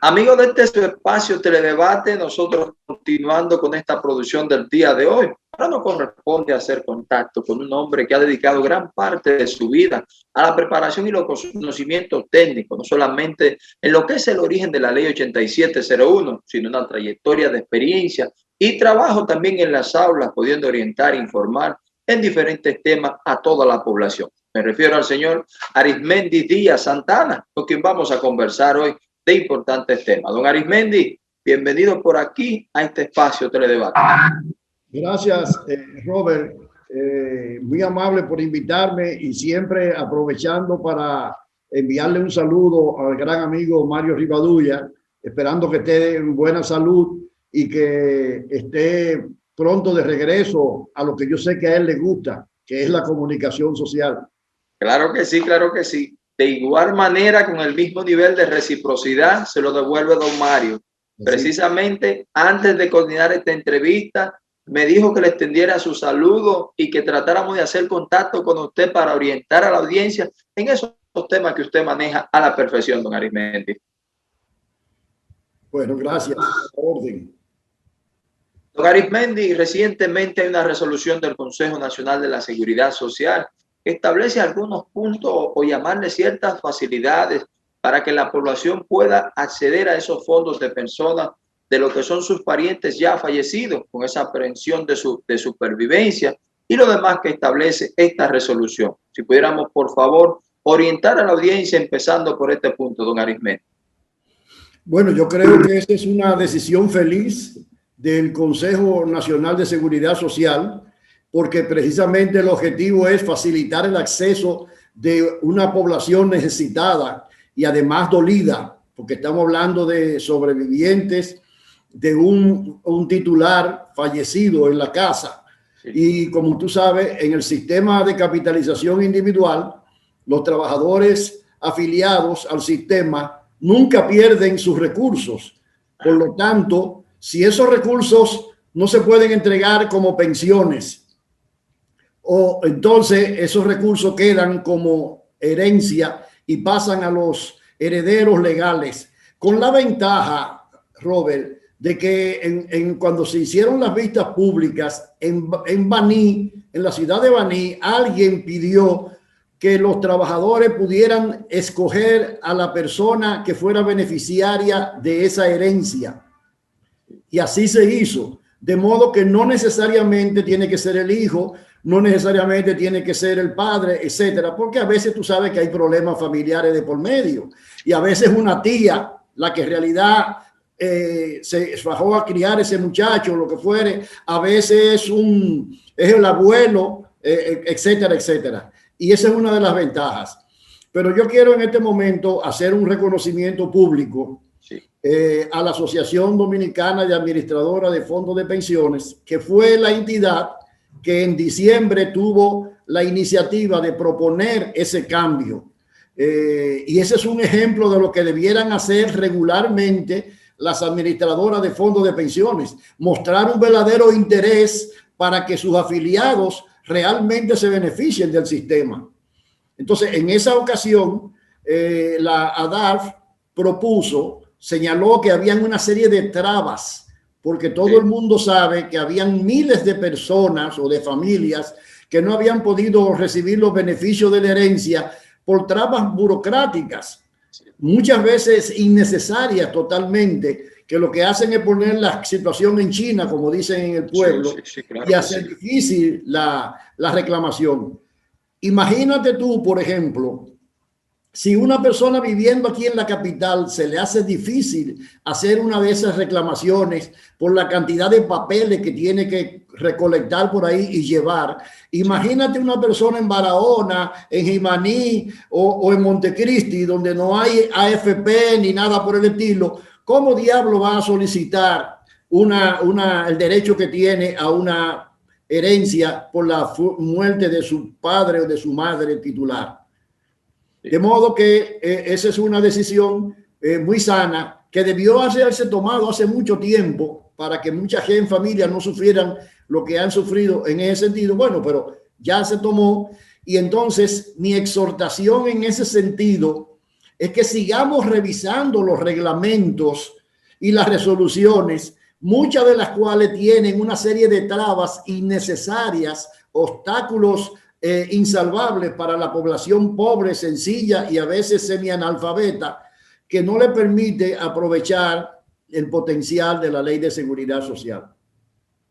Amigos de este su espacio Teledebate, nosotros continuando con esta producción del día de hoy. Ahora nos corresponde hacer contacto con un hombre que ha dedicado gran parte de su vida a la preparación y los conocimientos técnicos, no solamente en lo que es el origen de la ley 8701, sino una trayectoria de experiencia y trabajo también en las aulas, pudiendo orientar e informar en diferentes temas a toda la población. Me refiero al señor Arismendi Díaz Santana, con quien vamos a conversar hoy de importantes temas. Don Arismendi, bienvenido por aquí a este espacio Teledebate. Gracias, Robert. Muy amable por invitarme y siempre aprovechando para enviarle un saludo al gran amigo Mario Rivadulla, esperando que esté en buena salud y que esté pronto de regreso a lo que yo sé que a él le gusta, que es la comunicación social. Claro que sí, claro que sí. De igual manera, con el mismo nivel de reciprocidad, se lo devuelve don Mario. Sí. Precisamente antes de coordinar esta entrevista, me dijo que le extendiera su saludo y que tratáramos de hacer contacto con usted para orientar a la audiencia en esos temas que usted maneja a la perfección, don Arismendi. Bueno, gracias. Orden. Don Arismendi, recientemente hay una resolución del Consejo Nacional de la Seguridad Social que establece algunos puntos o llamarle ciertas facilidades para que la población pueda acceder a esos fondos de personas de lo que son sus parientes ya fallecidos, con esa pensión de supervivencia y lo demás que establece esta resolución. Si pudiéramos, por favor, orientar a la audiencia empezando por este punto, don Arismendi. Bueno, yo creo que esta es una decisión feliz del Consejo Nacional de Seguridad Social, porque precisamente el objetivo es facilitar el acceso de una población necesitada y además dolida, porque estamos hablando de sobrevivientes de un titular fallecido en la casa. Sí. Y como tú sabes, en el sistema de capitalización individual, los trabajadores afiliados al sistema nunca pierden sus recursos. Por lo tanto, si esos recursos no se pueden entregar como pensiones, o entonces esos recursos quedan como herencia y pasan a los herederos legales, con la ventaja, Robert, de que cuando se hicieron las vistas públicas en Baní, en la ciudad de Baní, alguien pidió que los trabajadores pudieran escoger a la persona que fuera beneficiaria de esa herencia. Y así se hizo, de modo que no necesariamente tiene que ser el hijo, no necesariamente tiene que ser el padre, etcétera, porque a veces tú sabes que hay problemas familiares de por medio y a veces una tía, la que en realidad se fajó a criar ese muchacho, lo que fuere, a veces es el abuelo, etcétera, etcétera. Y esa es una de las ventajas. Pero yo quiero en este momento hacer un reconocimiento público a la Asociación Dominicana de Administradora de Fondos de Pensiones, que fue la entidad que en diciembre tuvo la iniciativa de proponer ese cambio. Y ese es un ejemplo de lo que debieran hacer regularmente las administradoras de fondos de pensiones, mostrar un verdadero interés para que sus afiliados realmente se beneficien del sistema. Entonces, en esa ocasión, la ADARF señaló que habían una serie de trabas, porque todo el mundo sabe que habían miles de personas o de familias que no habían podido recibir los beneficios de la herencia por trabas burocráticas, muchas veces innecesarias totalmente, que lo que hacen es poner la situación en China, como dicen en el pueblo, claro, y hacer difícil la reclamación. Imagínate tú, por ejemplo, si una persona viviendo aquí en la capital se le hace difícil hacer una de esas reclamaciones por la cantidad de papeles que tiene que recolectar por ahí y llevar. Imagínate una persona en Barahona, en Jimaní o en Montecristi, donde no hay AFP ni nada por el estilo. ¿Cómo diablo va a solicitar el derecho que tiene a una herencia por la muerte de su padre o de su madre titular? De modo que esa es una decisión muy sana que debió haberse tomado hace mucho tiempo para que mucha gente, familias no sufrieran lo que han sufrido en ese sentido. Bueno, pero ya se tomó y entonces mi exhortación en ese sentido es que sigamos revisando los reglamentos y las resoluciones, muchas de las cuales tienen una serie de trabas innecesarias, obstáculos insalvables para la población pobre, sencilla y a veces semianalfabeta, que no le permite aprovechar el potencial de la Ley de Seguridad Social.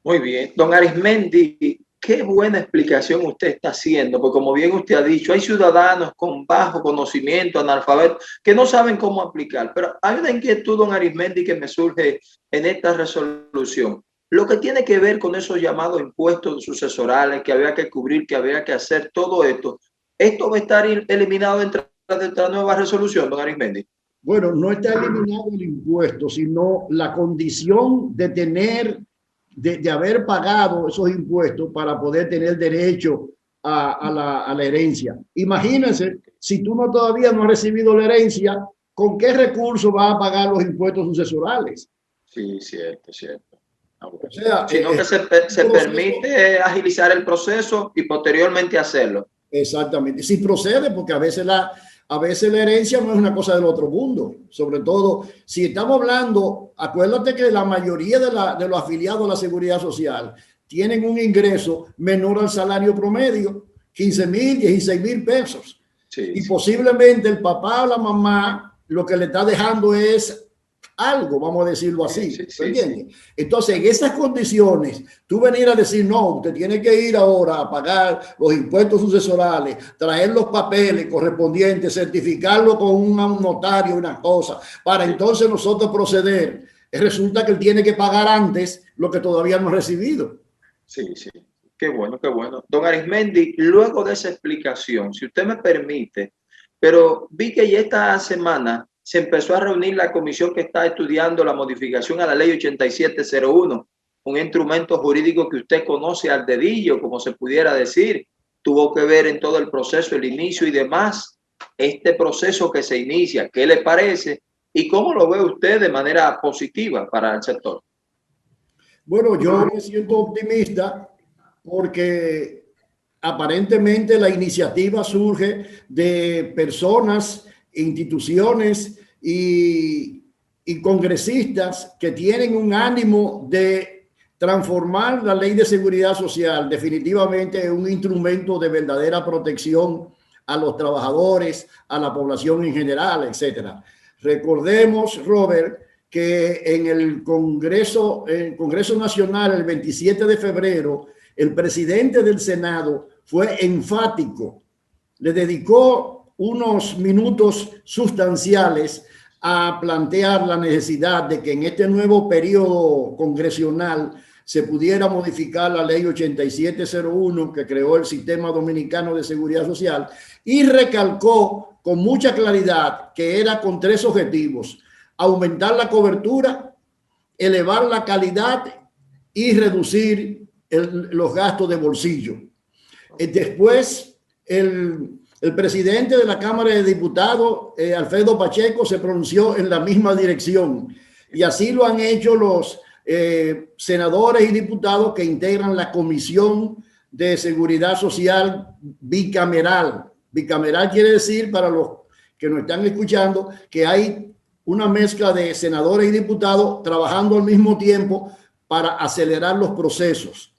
Muy bien. Don Arismendi, qué buena explicación usted está haciendo, porque como bien usted ha dicho, hay ciudadanos con bajo conocimiento, analfabetos, que no saben cómo aplicar. Pero hay una inquietud, don Arismendi, que me surge en esta resolución. Lo que tiene que ver con esos llamados impuestos sucesorales que había que cubrir, que había que hacer, todo esto va a estar eliminado dentro de esta nueva resolución, don Arismendi. Bueno, no está eliminado el impuesto, sino la condición de tener, de haber pagado esos impuestos para poder tener derecho a la herencia. Imagínense, si tú todavía no has recibido la herencia, ¿con qué recurso vas a pagar los impuestos sucesorales? Sí, cierto, cierto. O sea, sino que se permite agilizar el proceso y posteriormente hacerlo. Exactamente. Si procede, porque a veces la herencia no es una cosa del otro mundo. Sobre todo, si estamos hablando, acuérdate que la mayoría de los afiliados a la Seguridad Social tienen un ingreso menor al salario promedio, 15,000, 16,000 pesos. Sí, y posiblemente el papá o la mamá lo que le está dejando es algo, vamos a decirlo así. ¿Entiendes? Entonces, en esas condiciones, tú venir a decir, no, usted tiene que ir ahora a pagar los impuestos sucesorales, traer los papeles correspondientes, certificarlo con un notario, una cosa, para entonces nosotros proceder. Resulta que él tiene que pagar antes lo que todavía no ha recibido. Sí, sí. Qué bueno, qué bueno. Don Arismendi, luego de esa explicación, si usted me permite, pero vi que ya esta semana se empezó a reunir la comisión que está estudiando la modificación a la ley 8701, un instrumento jurídico que usted conoce al dedillo, como se pudiera decir. Tuvo que ver en todo el proceso, el inicio y demás. Este proceso que se inicia, ¿qué le parece? ¿Y cómo lo ve usted de manera positiva para el sector? Bueno, yo me siento optimista porque aparentemente la iniciativa surge de personas, instituciones y congresistas que tienen un ánimo de transformar la Ley de Seguridad Social definitivamente en un instrumento de verdadera protección a los trabajadores, a la población en general, etcétera. Recordemos, Robert, que en el Congreso Nacional, el 27 de febrero, el presidente del Senado fue enfático, le dedicó unos minutos sustanciales a plantear la necesidad de que en este nuevo periodo congresional se pudiera modificar la ley 8701 que creó el Sistema Dominicano de Seguridad Social y recalcó con mucha claridad que era con 3 objetivos: aumentar la cobertura, elevar la calidad y reducir los gastos de bolsillo. Después, el presidente de la Cámara de Diputados, Alfredo Pacheco, se pronunció en la misma dirección. Y así lo han hecho los senadores y diputados que integran la Comisión de Seguridad Social bicameral. Bicameral quiere decir, para los que nos están escuchando, que hay una mezcla de senadores y diputados trabajando al mismo tiempo para acelerar los procesos.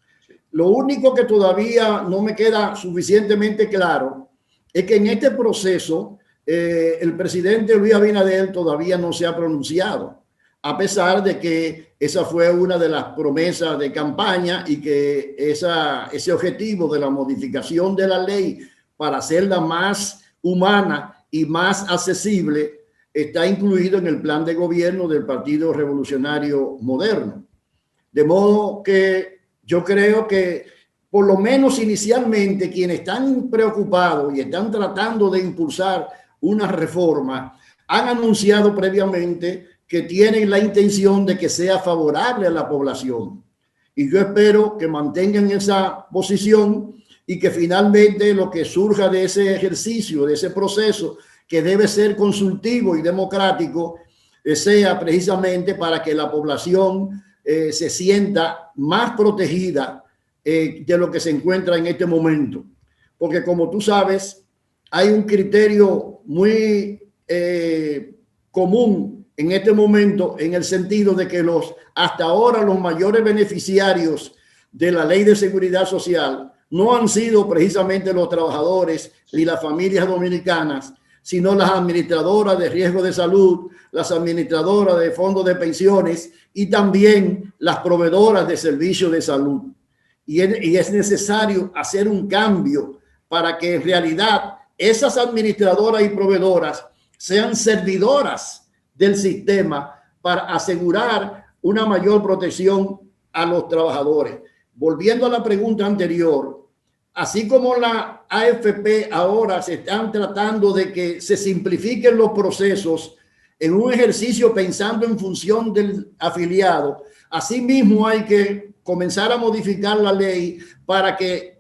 Lo único que todavía no me queda suficientemente claro es que en este proceso el presidente Luis Abinader todavía no se ha pronunciado, a pesar de que esa fue una de las promesas de campaña y que ese objetivo de la modificación de la ley para hacerla más humana y más accesible está incluido en el plan de gobierno del Partido Revolucionario Moderno. De modo que yo creo que por lo menos inicialmente quienes están preocupados y están tratando de impulsar una reforma han anunciado previamente que tienen la intención de que sea favorable a la población. Y yo espero que mantengan esa posición y que finalmente lo que surja de ese ejercicio, de ese proceso, que debe ser consultivo y democrático, sea precisamente para que la población se sienta más protegida de lo que se encuentra en este momento. Porque como tú sabes, hay un criterio muy común en este momento, en el sentido de que hasta ahora los mayores beneficiarios de la Ley de Seguridad Social no han sido precisamente los trabajadores ni las familias dominicanas, sino las administradoras de riesgo de salud, las administradoras de fondos de pensiones y también las proveedoras de servicios de salud. Y es necesario hacer un cambio para que en realidad esas administradoras y proveedoras sean servidoras del sistema para asegurar una mayor protección a los trabajadores. Volviendo a la pregunta anterior, así como la AFP ahora se están tratando de que se simplifiquen los procesos en un ejercicio pensando en función del afiliado, asimismo hay que comenzar a modificar la ley para que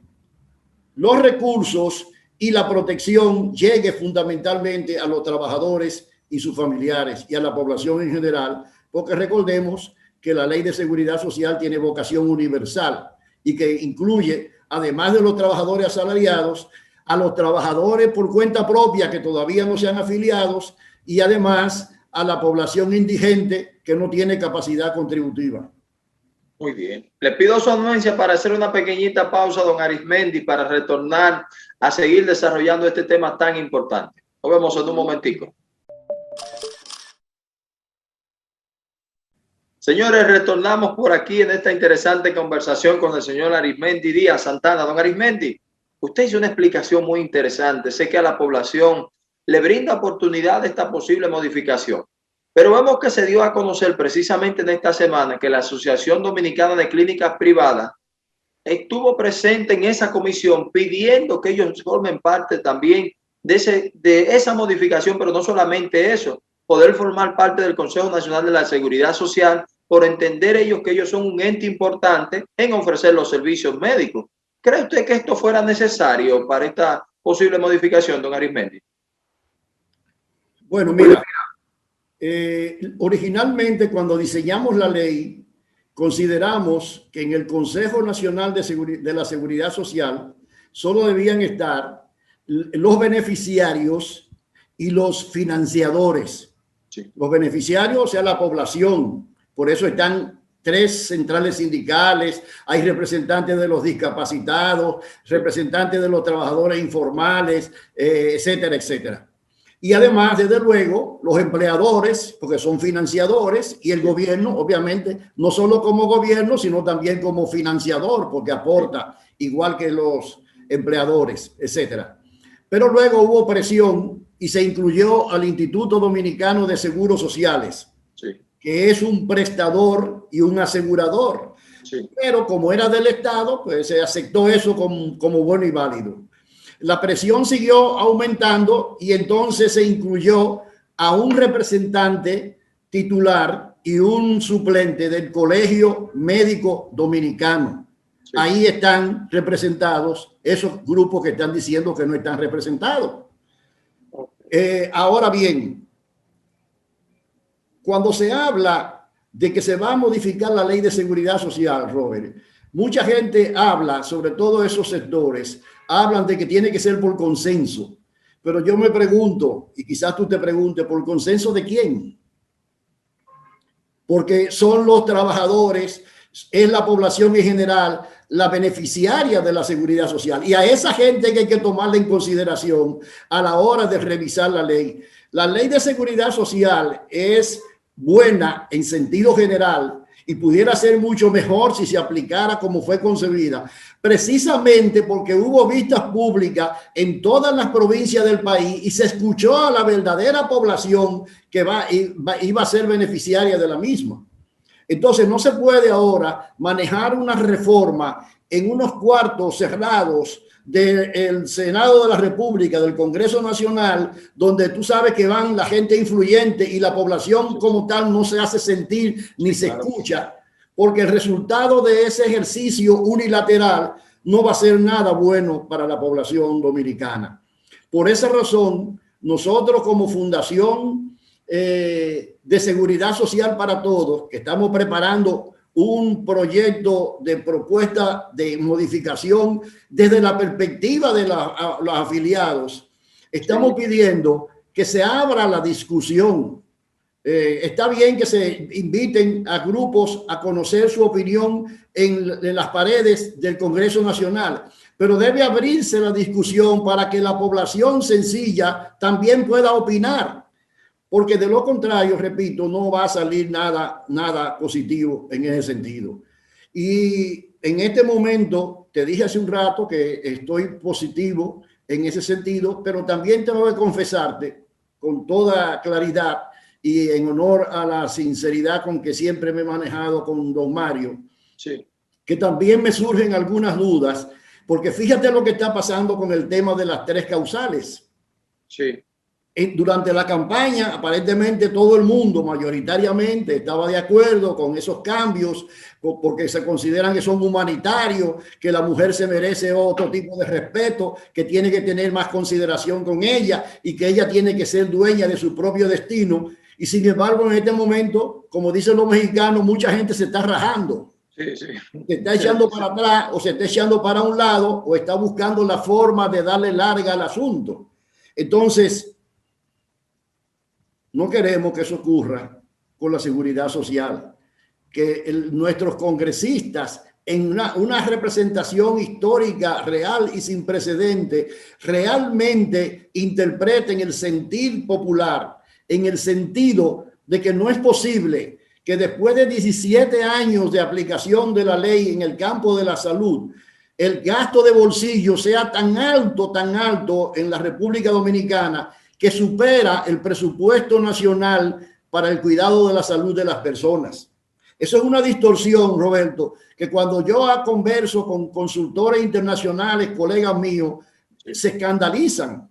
los recursos y la protección llegue fundamentalmente a los trabajadores y sus familiares y a la población en general, porque recordemos que la Ley de Seguridad Social tiene vocación universal y que incluye, además de los trabajadores asalariados, a los trabajadores por cuenta propia que todavía no sean afiliados y además a la población indigente que no tiene capacidad contributiva. Muy bien. Le pido su anuencia para hacer una pequeñita pausa, don Arismendi, para retornar a seguir desarrollando este tema tan importante. Nos vemos en un momentico. Señores, retornamos por aquí en esta interesante conversación con el señor Arismendi Díaz Santana. Don Arismendi, usted hizo una explicación muy interesante. Sé que a la población le brinda oportunidad de esta posible modificación. Pero vemos que se dio a conocer precisamente en esta semana que la Asociación Dominicana de Clínicas Privadas estuvo presente en esa comisión pidiendo que ellos formen parte también de esa modificación, pero no solamente eso, poder formar parte del Consejo Nacional de la Seguridad Social por entender ellos que ellos son un ente importante en ofrecer los servicios médicos. ¿Cree usted que esto fuera necesario para esta posible modificación, don Arismendi? Bueno, mira, originalmente cuando diseñamos la ley, consideramos que en el Consejo Nacional de la Seguridad Social solo debían estar los beneficiarios y los financiadores. Sí. Los beneficiarios, o sea, la población. Por eso están 3 centrales sindicales, hay representantes de los discapacitados, representantes de los trabajadores informales, etcétera, etcétera. Y además, desde luego, los empleadores, porque son financiadores, y el gobierno, obviamente, no solo como gobierno, sino también como financiador, porque aporta igual que los empleadores, etcétera. Pero luego hubo presión y se incluyó al Instituto Dominicano de Seguros Sociales, sí, que es un prestador y un asegurador. Sí. Pero como era del Estado, pues se aceptó eso como bueno y válido. La presión siguió aumentando y entonces se incluyó a un representante titular y un suplente del Colegio Médico Dominicano. Sí. Ahí están representados esos grupos que están diciendo que no están representados. Ahora bien, cuando se habla de que se va a modificar la Ley de Seguridad Social, Robert, mucha gente habla, sobre todo esos sectores, hablan de que tiene que ser por consenso. Pero yo me pregunto, y quizás tú te preguntes, ¿por consenso de quién? Porque son los trabajadores, es la población en general, la beneficiaria de la seguridad social. Y a esa gente que hay que tomarla en consideración a la hora de revisar la ley. La ley de seguridad social es buena en sentido general y pudiera ser mucho mejor si se aplicara como fue concebida, precisamente porque hubo vistas públicas en todas las provincias del país y se escuchó a la verdadera población que iba a ser beneficiaria de la misma. Entonces no se puede ahora manejar una reforma en unos cuartos cerrados del Senado de la República, del Congreso Nacional, donde tú sabes que van la gente influyente y la población como tal no se hace sentir ni se escucha, porque el resultado de ese ejercicio unilateral no va a ser nada bueno para la población dominicana. Por esa razón, nosotros como Fundación de Seguridad Social para Todos, que estamos preparando un proyecto de propuesta de modificación desde la perspectiva de los afiliados, estamos pidiendo que que se abra la discusión. Está bien que se inviten a grupos a conocer su opinión en las paredes del Congreso Nacional, pero debe abrirse la discusión para que la población sencilla también pueda opinar, porque de lo contrario, repito, no va a salir nada positivo en ese sentido. Y en este momento, te dije hace un rato que estoy positivo en ese sentido, pero también tengo que confesarte con toda claridad y en honor a la sinceridad con que siempre me he manejado con don Mario, sí, que también me surgen algunas dudas, porque fíjate lo que está pasando con el tema de las 3 causales. sí. Durante la campaña, aparentemente todo el mundo mayoritariamente estaba de acuerdo con esos cambios, porque se consideran que son humanitarios, que la mujer se merece otro tipo de respeto, que tiene que tener más consideración con ella y que ella tiene que ser dueña de su propio destino. Y sin embargo, en este momento, como dicen los mexicanos, mucha gente se está rajando. Sí, sí. Se está echando para atrás o se está echando para un lado o está buscando la forma de darle larga al asunto. Entonces, no queremos que eso ocurra con la seguridad social, que nuestros congresistas en una representación histórica real y sin precedente realmente interpreten el sentir popular en el sentido de que no es posible que después de 17 años de aplicación de la ley en el campo de la salud, el gasto de bolsillo sea tan alto en la República Dominicana que supera el presupuesto nacional para el cuidado de la salud de las personas. Eso es una distorsión, Roberto, que cuando yo converso con consultores internacionales, colegas míos, se escandalizan,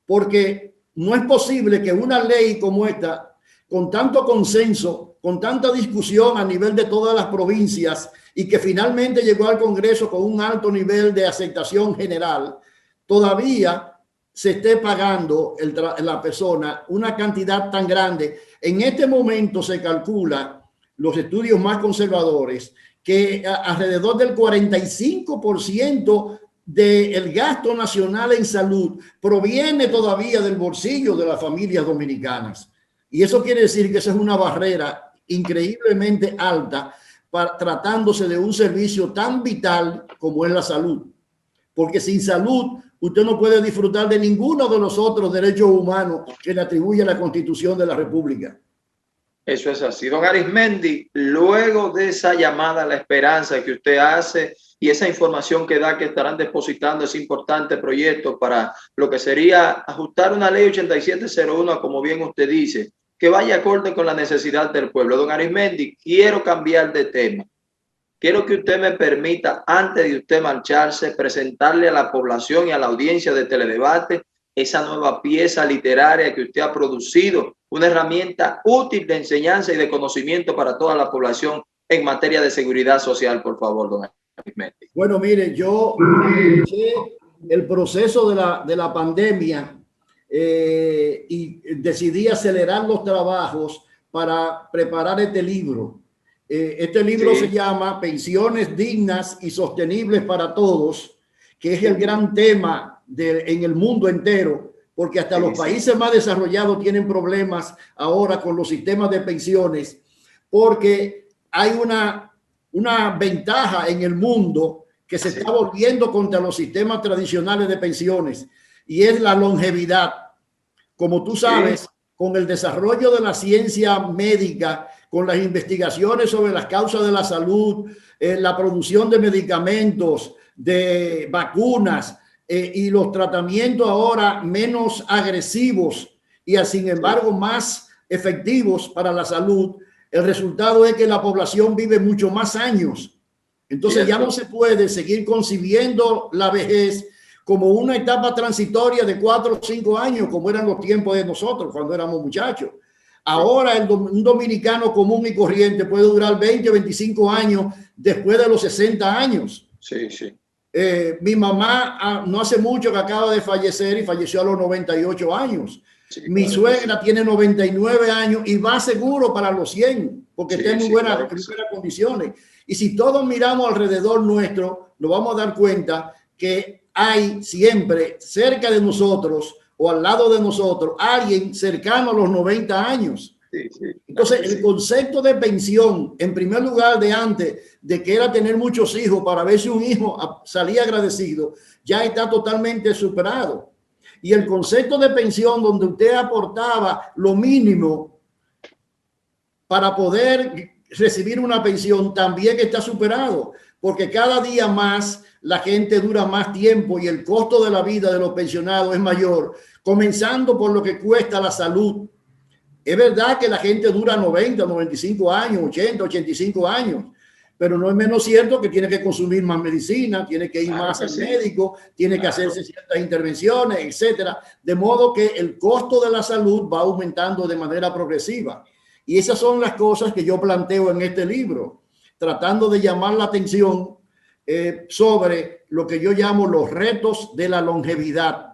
porque no es posible que una ley como esta, con tanto consenso, con tanta discusión a nivel de todas las provincias y que finalmente llegó al Congreso con un alto nivel de aceptación general, todavía se esté pagando la persona una cantidad tan grande. En este momento se calcula, los estudios más conservadores, que alrededor del 45% del gasto nacional en salud proviene todavía del bolsillo de las familias dominicanas. Y eso quiere decir que esa es una barrera increíblemente alta tratándose de un servicio tan vital como es la salud. Porque sin salud usted no puede disfrutar de ninguno de los otros derechos humanos que le atribuye la Constitución de la República. Eso es así. Don Arismendi, luego de esa llamada a la esperanza que usted hace y esa información que da que estarán depositando ese importante proyecto para lo que sería ajustar una ley 8701, como bien usted dice, que vaya acorde con la necesidad del pueblo. Don Arismendi, quiero cambiar de tema. Quiero que usted me permita, antes de usted marcharse, presentarle a la población y a la audiencia de Teledebate esa nueva pieza literaria que usted ha producido, una herramienta útil de enseñanza y de conocimiento para toda la población en materia de seguridad social. Por favor, don Arismendi. Bueno, mire, yo el proceso de la pandemia y decidí acelerar los trabajos para preparar este libro. Este libro se llama Pensiones dignas y sostenibles para todos, que es el gran tema en el mundo entero, porque hasta los países más desarrollados tienen problemas ahora con los sistemas de pensiones, porque hay una ventaja en el mundo que se está volviendo contra los sistemas tradicionales de pensiones, y es la longevidad. Como tú sabes, con el desarrollo de la ciencia médica, con las investigaciones sobre las causas de la salud, la producción de medicamentos, de vacunas y los tratamientos ahora menos agresivos y sin embargo más efectivos para la salud, el resultado es que la población vive mucho más años. Entonces ya no se puede seguir concibiendo la vejez como una etapa transitoria de 4 o 5 años, como eran los tiempos de nosotros cuando éramos muchachos. Ahora un dominicano común y corriente puede durar 20 o 25 años después de los 60 años. Sí, sí. Mi mamá no hace mucho que acaba de fallecer y falleció a los 98 años. Sí, mi suegra tiene 99 años y va seguro para los 100 porque está en muy buenas condiciones. Y si todos miramos alrededor nuestro, nos vamos a dar cuenta que hay siempre cerca de nosotros o al lado de nosotros alguien cercano a los 90 años. Sí, sí, entonces, el concepto de pensión, en primer lugar, de antes, de que era tener muchos hijos para ver si un hijo salía agradecido, ya está totalmente superado. Y el concepto de pensión, donde usted aportaba lo mínimo para poder recibir una pensión, también está superado, porque cada día más la gente dura más tiempo y el costo de la vida de los pensionados es mayor, comenzando por lo que cuesta la salud. Es verdad que la gente dura 90, 95 años, 80, 85 años, pero no es menos cierto que tiene que consumir más medicina, tiene que ir más al médico, tiene que hacerse ciertas intervenciones, etcétera. De modo que el costo de la salud va aumentando de manera progresiva. Y esas son las cosas que yo planteo en este libro, tratando de llamar la atención sobre lo que yo llamo los retos de la longevidad.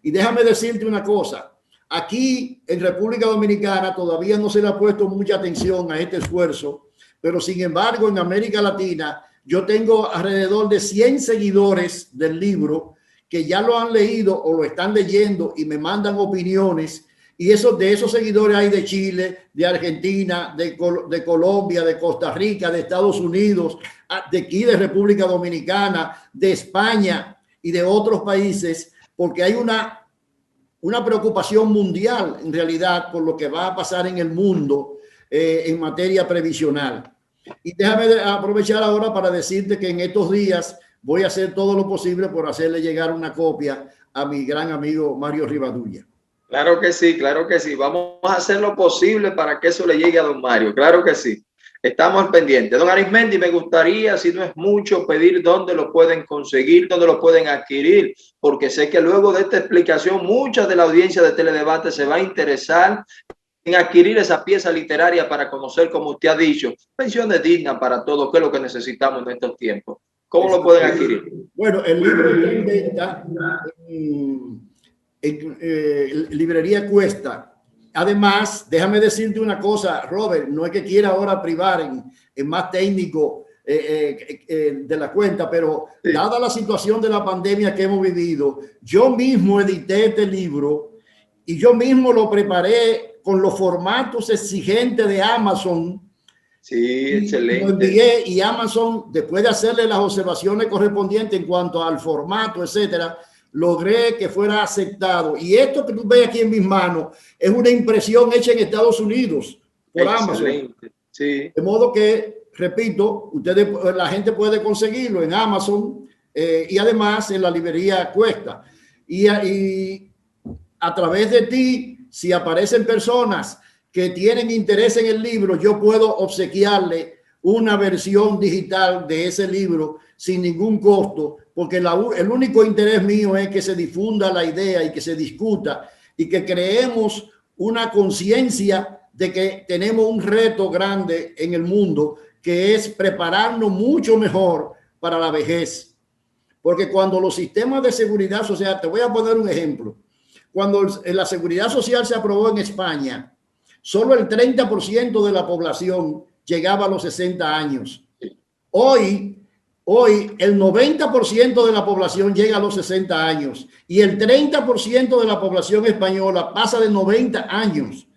Y déjame decirte una cosa. Aquí en República Dominicana todavía no se le ha puesto mucha atención a este esfuerzo, pero sin embargo en América Latina yo tengo alrededor de 100 seguidores del libro que ya lo han leído o lo están leyendo y me mandan opiniones. Y de esos seguidores hay de Chile, de Argentina, de Colombia, de Costa Rica, de Estados Unidos, de aquí de República Dominicana, de España y de otros países, porque hay una preocupación mundial en realidad por lo que va a pasar en el mundo en materia previsional. Y déjame aprovechar ahora para decirte que en estos días voy a hacer todo lo posible por hacerle llegar una copia a mi gran amigo Mario Rivadulla. Claro que sí, claro que sí. Vamos a hacer lo posible para que eso le llegue a don Mario. Claro que sí. Estamos al pendiente. Don Arismendi, me gustaría, si no es mucho, pedir dónde lo pueden conseguir, dónde lo pueden adquirir, porque sé que luego de esta explicación, mucha de la audiencia de Teledebate se va a interesar en adquirir esa pieza literaria para conocer, como usted ha dicho, pensiones dignas para todos, que es lo que necesitamos en estos tiempos. ¿Cómo lo pueden adquirir? Bueno, el libro está en venta librería Cuesta. Además, déjame decirte una cosa, Robert, no es que quiera ahora privar en más técnico de la cuenta, pero sí, dada la situación de la pandemia que hemos vivido, yo mismo edité este libro y yo mismo lo preparé con los formatos exigentes de Amazon. Sí, excelente. Lo envié y Amazon, después de hacerle las observaciones correspondientes en cuanto al formato, etcétera, logré que fuera aceptado. Y esto que tú ves aquí en mis manos es una impresión hecha en Estados Unidos por Amazon. Sí. De modo que, repito, la gente puede conseguirlo en Amazon y además en la librería Cuesta. Y a través de ti, si aparecen personas que tienen interés en el libro, yo puedo obsequiarle una versión digital de ese libro sin ningún costo, porque el único interés mío es que se difunda la idea y que se discuta y que creemos una conciencia de que tenemos un reto grande en el mundo, que es prepararnos mucho mejor para la vejez. Porque cuando los sistemas de seguridad social, te voy a poner un ejemplo, cuando la seguridad social se aprobó en España, solo el 30% de la población llegaba a los 60 años. Hoy el 90% de la población llega a los 60 años y el 30% de la población española pasa de 90 años.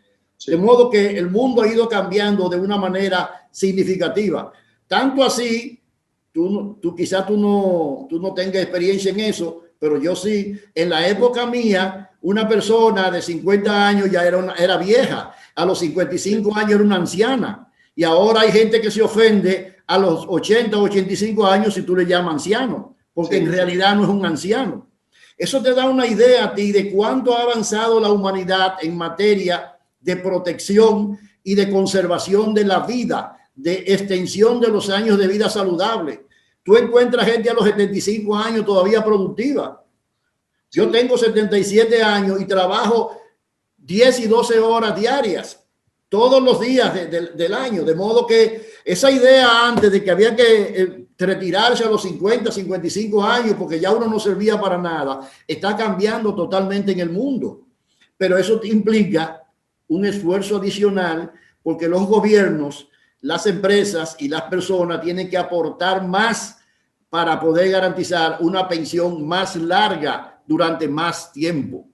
De modo que el mundo ha ido cambiando de una manera significativa. Tanto así, quizás tú no tengas experiencia en eso, pero yo sí. En la época mía, una persona de 50 años ya era vieja. A los 55 años era una anciana. Y ahora hay gente que se ofende a los 80 o 85 años si tú le llamas anciano, porque en realidad no es un anciano. Eso te da una idea a ti de cuánto ha avanzado la humanidad en materia de protección y de conservación de la vida, de extensión de los años de vida saludable. Tú encuentras gente a los 75 años todavía productiva. Yo tengo 77 años y trabajo 10 y 12 horas diarias, todos los días del año. De modo que esa idea antes de que había que retirarse a los 50, 55 años porque ya uno no servía para nada, está cambiando totalmente en el mundo. Pero eso implica un esfuerzo adicional porque los gobiernos, las empresas y las personas tienen que aportar más para poder garantizar una pensión más larga durante más tiempo.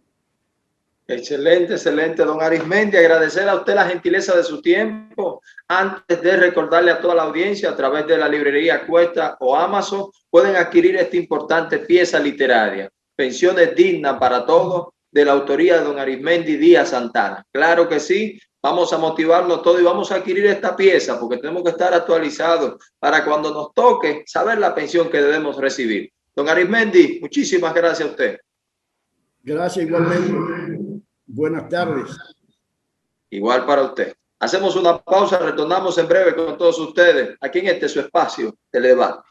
Excelente, excelente, don Arismendi. Agradecer a usted la gentileza de su tiempo. Antes de recordarle a toda la audiencia, a través de la librería Cuesta o Amazon, pueden adquirir esta importante pieza literaria, Pensiones Dignas para Todos, de la autoría de don Arismendi Díaz Santana. Claro que sí, vamos a motivarnos todos y vamos a adquirir esta pieza porque tenemos que estar actualizados para cuando nos toque saber la pensión que debemos recibir. Don Arismendi, muchísimas gracias a usted. Gracias igualmente. Buenas tardes. Igual para usted. Hacemos una pausa, retornamos en breve con todos ustedes aquí en este su espacio de debate.